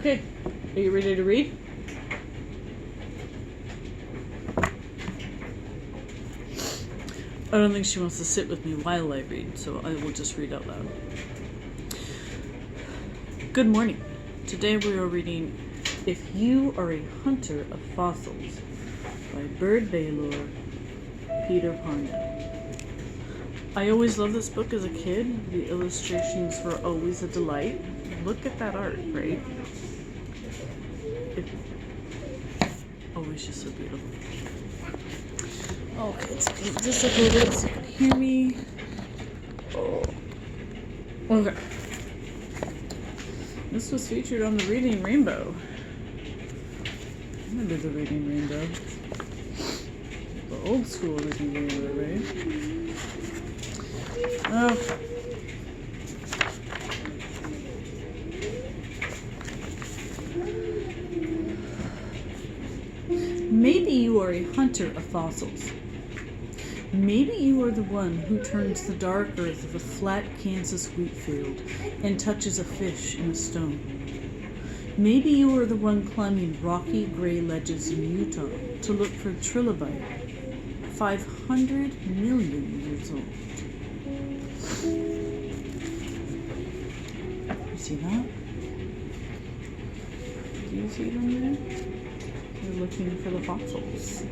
Okay, are you ready to read? I don't think she wants to sit with me while I read, so I will just read out loud. Good morning. Today we are reading If You Are a Hunter of Fossils by Byrd, Baylor, Peter Parnall. I always loved this book as a kid. The illustrations were always a delight. Look at that art, right? Oh, it's just so beautiful. Okay, let's move this up a little bit so you can hear me. Oh. Okay. This was featured on the Reading Rainbow. I'm gonna do the Reading Rainbow. The old school Reading Rainbow, right? Oh. Maybe you are a hunter of fossils. Maybe you are the one who turns the dark earth of a flat Kansas wheat field and touches a fish in a stone. Maybe you are the one climbing rocky gray ledges in Utah to look for trilobite, 500 million years old. You see that? Do you see them there? You're looking for the fossils.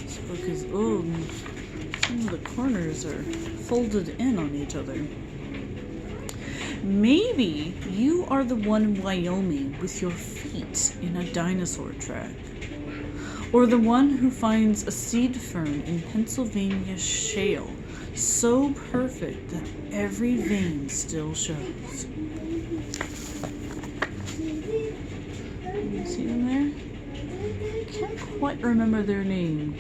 This book is old and some of the corners are folded in on each other. Maybe you are the one in Wyoming with your feet in a dinosaur track. Or the one who finds a seed fern in Pennsylvania shale so perfect that every vein still shows. You see them there? I can't quite remember their name.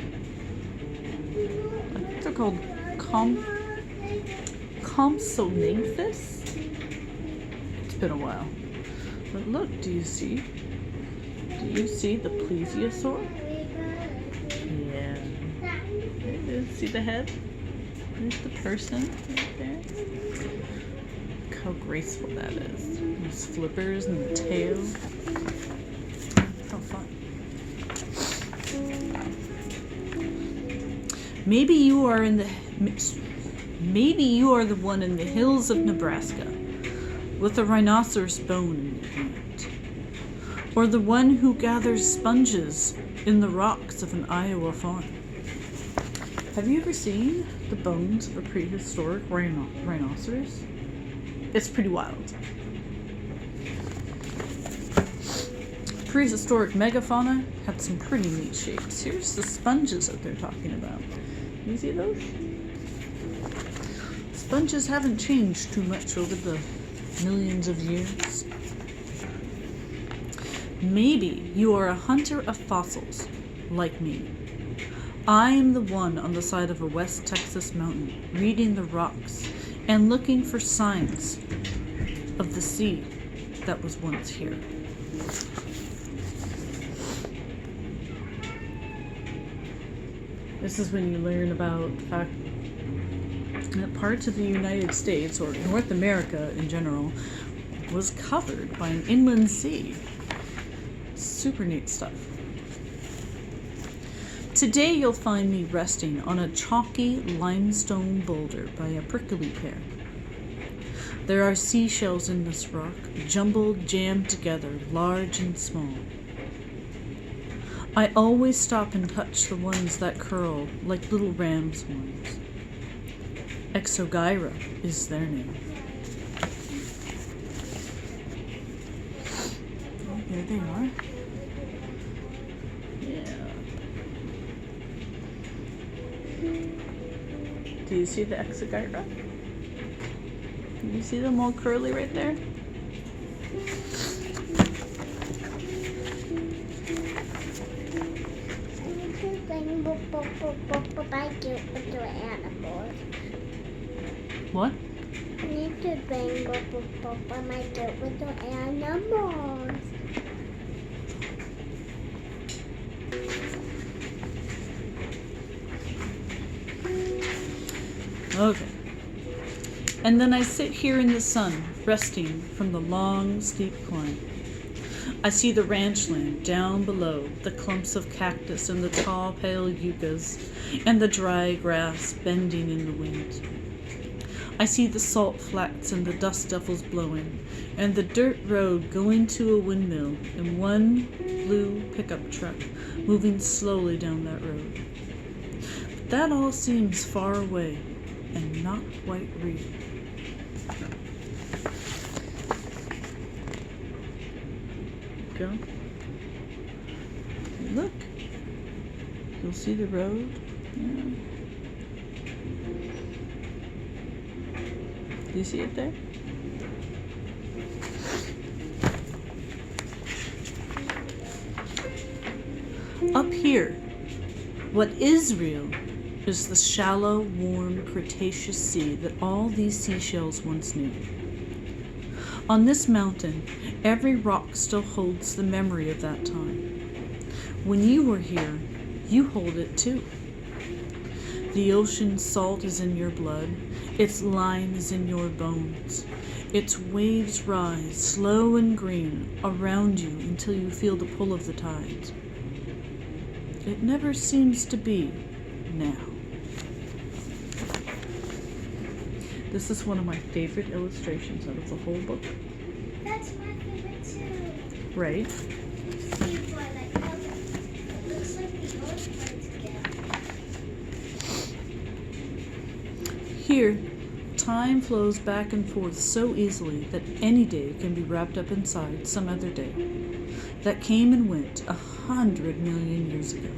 I think they're called Compsognathus. It's been a while. But look, do you see? Do you see the plesiosaur? Yeah. There it is. See the head? There's the person right there. Look how graceful that is. Those flippers and the tail. How fun. Maybe you are the one in the hills of Nebraska with a rhinoceros bone in your hand. Or the one who gathers sponges in the rocks of an Iowa farm. Have you ever seen the bones of a prehistoric rhinoceros? It's pretty wild. Prehistoric megafauna had some pretty neat shapes. Here's the sponges that they're talking about. You see those? Sponges haven't changed too much over the millions of years. Maybe you are a hunter of fossils, like me. I am the one on the side of a West Texas mountain, reading the rocks and looking for signs of the sea that was once here. This is when you learn about the fact that parts of the United States, or North America in general, was covered by an inland sea. Super neat stuff. Today you'll find me resting on a chalky limestone boulder by a prickly pear. There are seashells in this rock, jumbled, jammed together, large and small. I always stop and touch the ones that curl like little ram's horns. Exogyra is their name. Oh, there they are. Do you see the exogyra? Can you see them all curly right there? What? I need to bring Papa my dirt with the animals. Okay. And then I sit here in the sun, resting from the long, steep climb. I see the ranch land down below, the clumps of cactus and the tall, pale yuccas, and the dry grass bending in the wind. I see the salt flats and the dust devils blowing, and the dirt road going to a windmill, and one blue pickup truck moving slowly down that road. But that all seems far away and not quite real. Go. Look. You'll see the road. Yeah. Do you see it there? Up here, what is real is the shallow, warm Cretaceous sea that all these seashells once knew. On this mountain, every rock still holds the memory of that time. When you were here, you hold it too. The ocean's salt is in your blood, its lime is in your bones. Its waves rise, slow and green, around you until you feel the pull of the tides. It never seems to be now. This is one of my favorite illustrations out of the whole book. That's my favorite too. Right? See what I love it. It looks like the ocean again. Here, time flows back and forth so easily that any day can be wrapped up inside some other day that came and went 100 million years ago.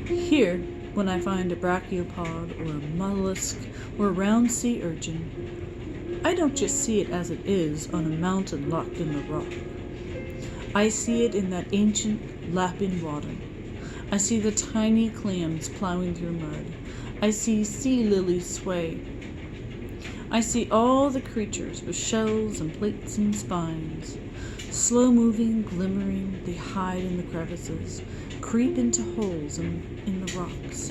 Here, when I find a brachiopod or a mollusk or a round sea urchin, I don't just see it as it is on a mountain locked in the rock. I see it in that ancient lapping water. I see the tiny clams plowing through mud. I see sea lilies sway. I see all the creatures with shells and plates and spines. Slow-moving, glimmering, they hide in the crevices, creep into holes in the rocks.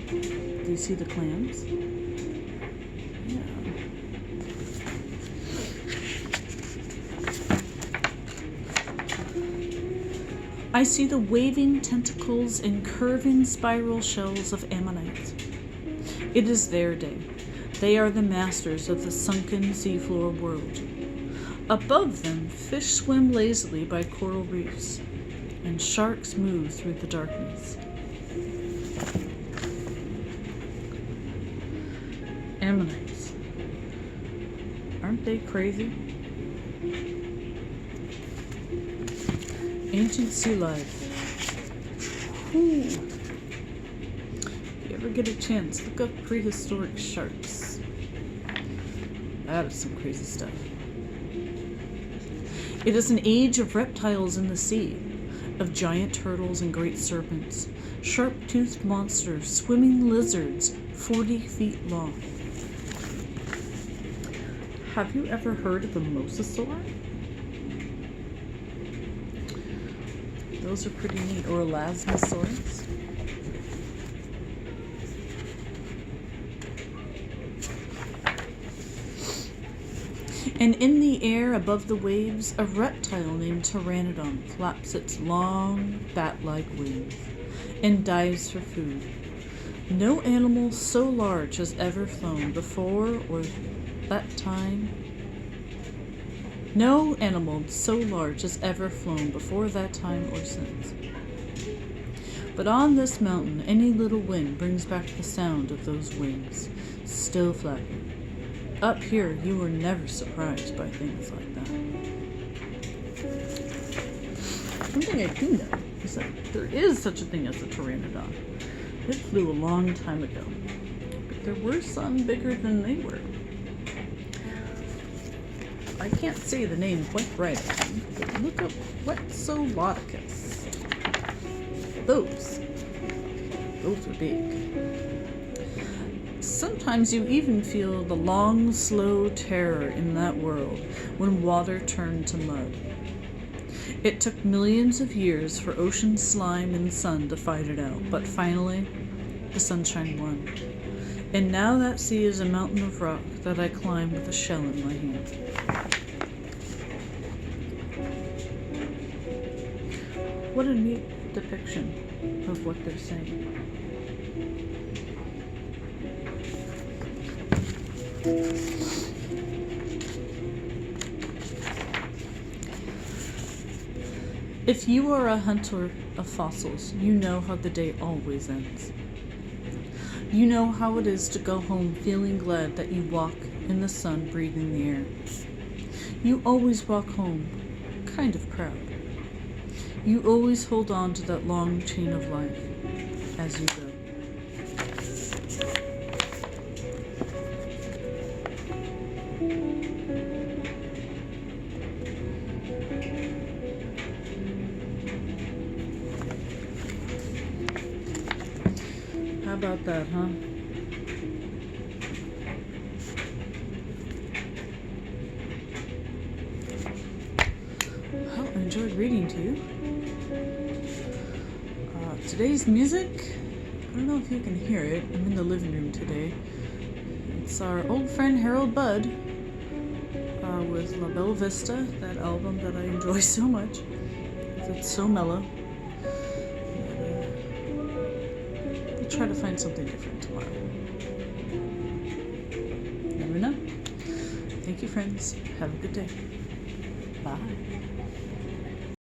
Do you see the clams? Yeah. I see the waving tentacles and curving spiral shells of ammonites. It is their day. They are the masters of the sunken seafloor world. Above them, fish swim lazily by coral reefs, and sharks move through the darkness. Ammonites. Aren't they crazy? Ancient sea life. Ooh. If you ever get a chance, look up prehistoric sharks. That is some crazy stuff. It is an age of reptiles in the sea, of giant turtles and great serpents, sharp-toothed monsters, swimming lizards 40 feet long. Have you ever heard of a mosasaur? Those are pretty neat. Or elasmosaurus. And in the air above the waves, a reptile named Pteranodon flaps its long, bat-like wings and dives for food. No animal so large has ever flown before or that time. No animal so large has ever flown before that time or since. But on this mountain, any little wind brings back the sound of those wings, still flapping. Up here, you were never surprised by things like that. One thing I do know is that there is such a thing as a pteranodon. It flew a long time ago, but there were some bigger than they were. I can't say the name quite right, but look up Quetzalcoatlus. Those were big. Sometimes you even feel the long, slow terror in that world when water turned to mud. It took millions of years for ocean slime and sun to fight it out, but finally, the sunshine won. And now that sea is a mountain of rock that I climb with a shell in my hand. What a neat depiction of what they're saying. If you are a hunter of fossils, you know how the day always ends. You know how it is to go home feeling glad that you walk in the sun, breathing the air. You always walk home kind of proud. You always hold on to that long chain of life as you go. How about that, huh? Well, I enjoyed reading to you. Today's music, I don't know if you can hear it. I'm in the living room today. It's our old friend Harold Budd with La Bella Vista, that album that I enjoy so much. It's so mellow. I'll try to find something different tomorrow. Never know. Thank you, friends. Have a good day. Bye.